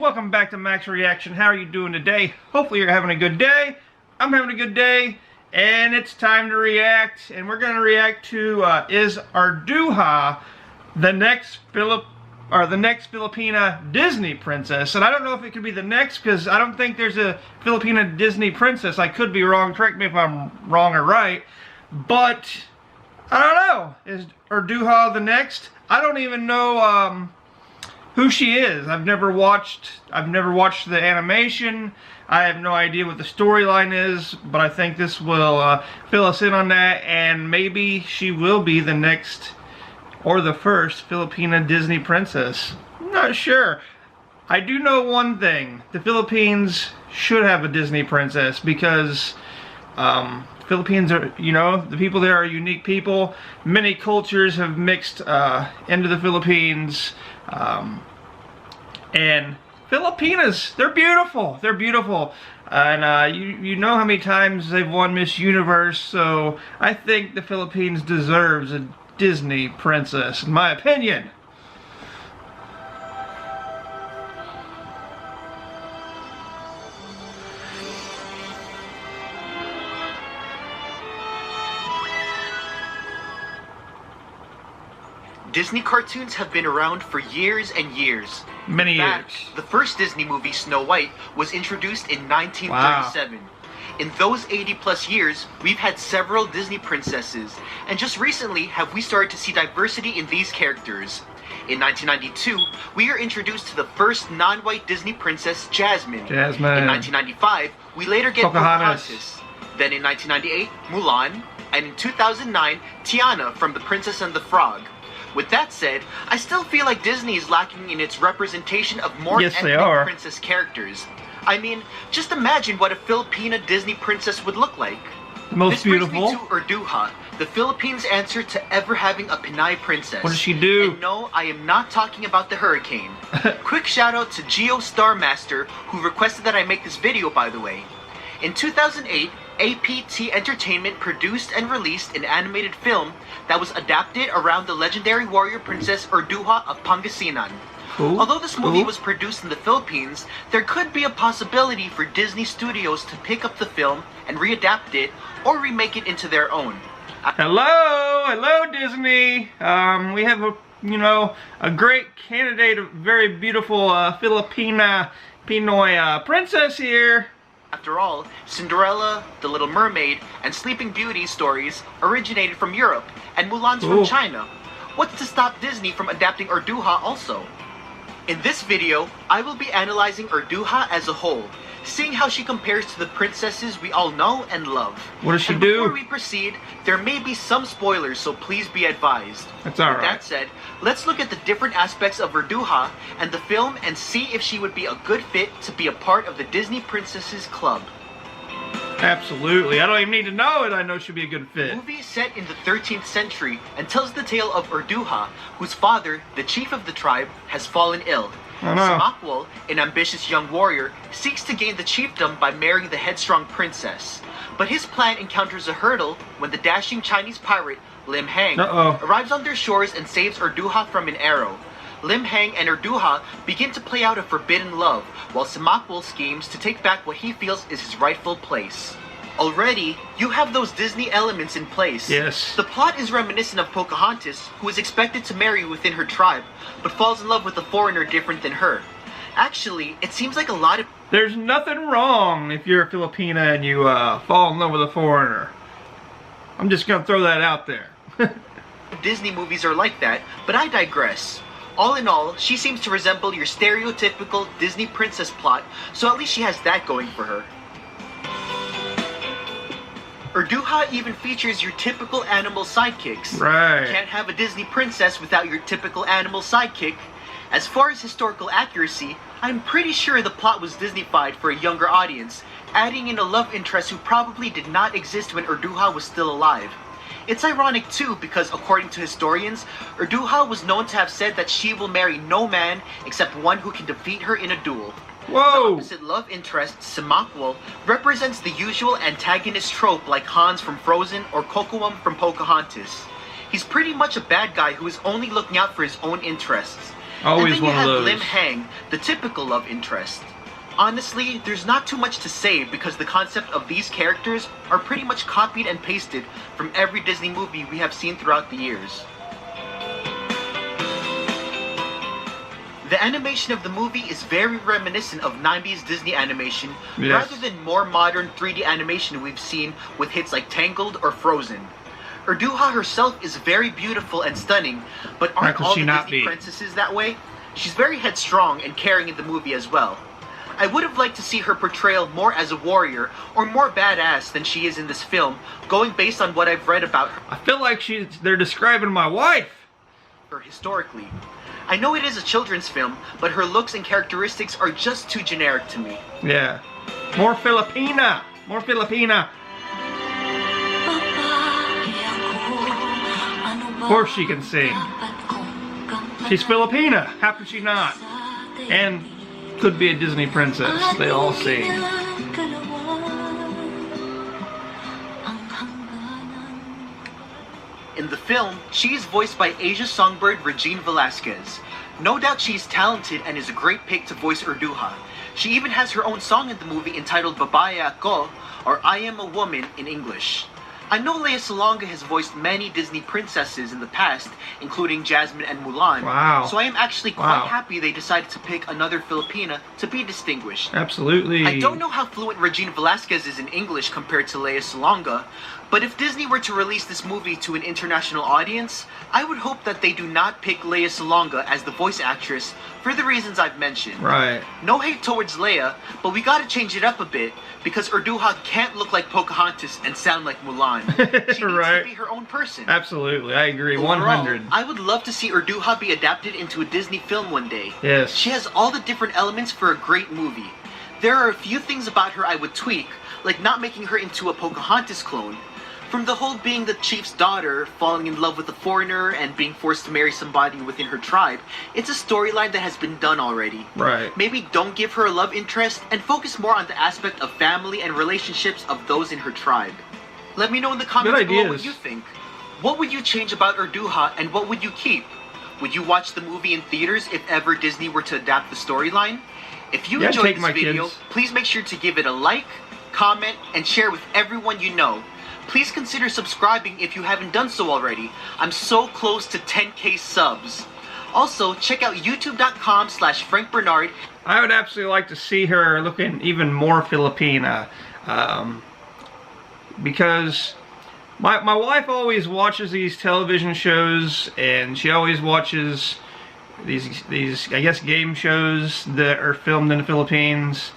Welcome back to Max Reaction. How are you doing today? Hopefully you're having a good day. I'm having a good day, and it's time to react. And we're going to react to is Urduja the next Filipina Disney Princess? And I don't know if it could be the next because I don't think there's a Filipina Disney Princess. I could be wrong. Correct me if I'm wrong or right. But I don't know. Is Urduja the next? I don't even know who she is. I've never watched the animation. I have no idea what the storyline is, but I think this will fill us in on that, and maybe she will be the next or the first Filipina Disney princess. I'm not sure. I do know one thing. The Philippines should have a Disney princess because Philippines are, the people there are unique people. Many cultures have mixed into the Philippines. And Filipinas, they're beautiful. They're beautiful. And you know how many times they've won Miss Universe, so I think the Philippines deserves a Disney princess, in my opinion. Disney cartoons have been around for years and years. Many years. The first Disney movie, Snow White, was introduced in 1937. Wow. In those 80-plus years, we've had several Disney princesses, and just recently have we started to see diversity in these characters. In 1992, we are introduced to the first non-white Disney princess, Jasmine. In 1995, we later get Pocahontas. Then in 1998, Mulan, and in 2009, Tiana from The Princess and the Frog. With that said, I still feel like Disney is lacking in its representation of more ethnic princess characters. I mean, just imagine what a Filipina Disney princess would look like. Most beautiful. This brings me to Urduja, the Philippines' answer to ever having a Pinay princess. What does she do? And no, I am not talking about the hurricane. Quick shout out to Geo Starmaster, who requested that I make this video, by the way. In 2008, APT Entertainment produced and released an animated film that was adapted around the legendary warrior princess Urduja of Pangasinan. Although this movie was produced in the Philippines, there could be a possibility for Disney Studios to pick up the film and readapt it or remake it into their own. Hello Disney. We have a great candidate, a very beautiful Filipina Pinoy princess here. After all, Cinderella, The Little Mermaid, and Sleeping Beauty stories originated from Europe, and Mulan's from China. What's to stop Disney from adapting Urduja also? In this video, I will be analyzing Urduja as a whole, seeing how she compares to the princesses we all know and love. What does she do? Before we proceed, there may be some spoilers, so please be advised. That's alright. With that said, let's look at the different aspects of Urduja and the film and see if she would be a good fit to be a part of the Disney Princesses Club. Absolutely. I don't even need to know it. I know she'd be a good fit. The movie is set in the 13th century and tells the tale of Urduja, whose father, the chief of the tribe, has fallen ill. Samakwal, an ambitious young warrior, seeks to gain the chiefdom by marrying the headstrong princess. But his plan encounters a hurdle when the dashing Chinese pirate, Lim Hang, arrives on their shores and saves Urduja from an arrow. Lim Hang and Urduja begin to play out a forbidden love, while Samakwal schemes to take back what he feels is his rightful place. Already, you have those Disney elements in place. Yes. The plot is reminiscent of Pocahontas, who is expected to marry within her tribe, but falls in love with a foreigner different than her. Actually, it seems like a lot of... There's nothing wrong if you're a Filipina and you fall in love with a foreigner. I'm just gonna throw that out there. Disney movies are like that, but I digress. All in all, she seems to resemble your stereotypical Disney princess plot, so at least she has that going for her. Urduja even features your typical animal sidekicks. Right. You can't have a Disney princess without your typical animal sidekick. As far as historical accuracy, I'm pretty sure the plot was Disneyfied for a younger audience, adding in a love interest who probably did not exist when Urduja was still alive. It's ironic too because according to historians, Urduja was known to have said that she will marry no man except one who can defeat her in a duel. Whoa! The opposite love interest, Samakwal, represents the usual antagonist trope like Hans from Frozen or Kocoum from Pocahontas. He's pretty much a bad guy who is only looking out for his own interests. Always and then one you of have those. Lim Hang, the typical love interest. Honestly, there's not too much to say because the concept of these characters are pretty much copied and pasted from every Disney movie we have seen throughout the years. The animation of the movie is very reminiscent of 90s Disney animation rather than more modern 3D animation we've seen with hits like Tangled or Frozen. Urduja herself is very beautiful and stunning, but aren't all the Disney princesses that way? She's very headstrong and caring in the movie as well. I would have liked to see her portrayal more as a warrior or more badass than she is in this film, going based on what I've read about her. I feel like they're describing my wife. Historically. I know it is a children's film, but her looks and characteristics are just too generic to me. Yeah. More Filipina! More Filipina! Of course she can sing. She's Filipina. How could she not? And could be a Disney princess. They all sing. In the film, she is voiced by Asia songbird Regine Velasquez. No doubt she's talented and is a great pick to voice Urduja. She even has her own song in the movie entitled Babae Ako, or I Am a Woman in English. I know Lea Salonga has voiced many Disney princesses in the past, including Jasmine and Mulan. Wow. So I am actually quite happy they decided to pick another Filipina to be distinguished. Absolutely. I don't know how fluent Regine Velasquez is in English compared to Lea Salonga, but if Disney were to release this movie to an international audience, I would hope that they do not pick Lea Salonga as the voice actress for the reasons I've mentioned. Right. No hate towards Lea, but we gotta change it up a bit because Urduja can't look like Pocahontas and sound like Mulan. She needs to be her own person. Absolutely, I agree. Overall, 100. I would love to see Urduja be adapted into a Disney film one day. Yes. She has all the different elements for a great movie. There are a few things about her I would tweak, like not making her into a Pocahontas clone. From the whole being the chief's daughter, falling in love with a foreigner, and being forced to marry somebody within her tribe, it's a storyline that has been done already. Right. Maybe don't give her a love interest and focus more on the aspect of family and relationships of those in her tribe. Let me know in the comments below what you think. What would you change about Urduja and what would you keep? Would you watch the movie in theaters if ever Disney were to adapt the storyline? If you enjoyed this video, please make sure to give it a like, comment, and share with everyone you know. Please consider subscribing if you haven't done so already. I'm so close to 10K subs. Also, check out youtube.com/Frank Bernard. I would absolutely like to see her looking even more Filipina. Because my wife always watches these television shows, and she always watches these I guess game shows that are filmed in the Philippines,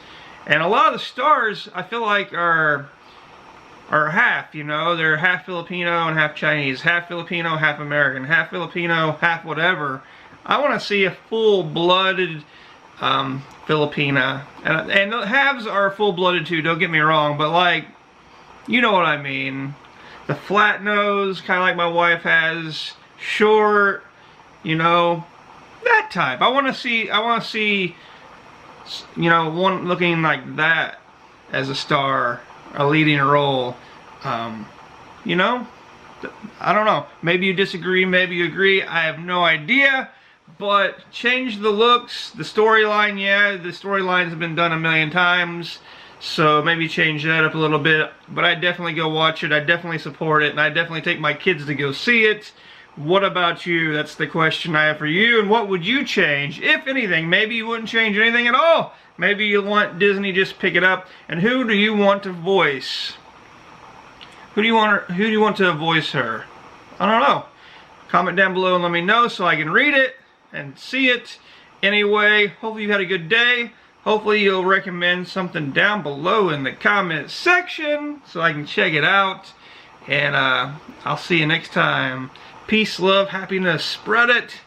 and a lot of the stars I feel like are half, you know, they're half Filipino and half Chinese, half Filipino, half American, half Filipino, half whatever. I want to see a full-blooded Filipina, and the halves are full-blooded too, don't get me wrong, but like, you know what I mean. The flat nose, kind of like my wife has, short, you know, that type. I want to see, you know, one looking like that as a star, a leading role. You know, I don't know. Maybe you disagree, maybe you agree. I have no idea. But change the looks, the storyline. Yeah, the storylines have been done a million times. So maybe change that up a little bit. But I definitely go watch it. I definitely support it. And I definitely take my kids to go see it. What about you? That's the question I have for you. And what would you change, if anything? Maybe you wouldn't change anything at all. Maybe you want Disney just pick it up. And who do you want to voice? Who do you want to voice her? I don't know. Comment down below and let me know so I can read it and see it. Anyway, hopefully you had a good day. Hopefully you'll recommend something down below in the comment section so I can check it out. And I'll see you next time. Peace, love, happiness. Spread it.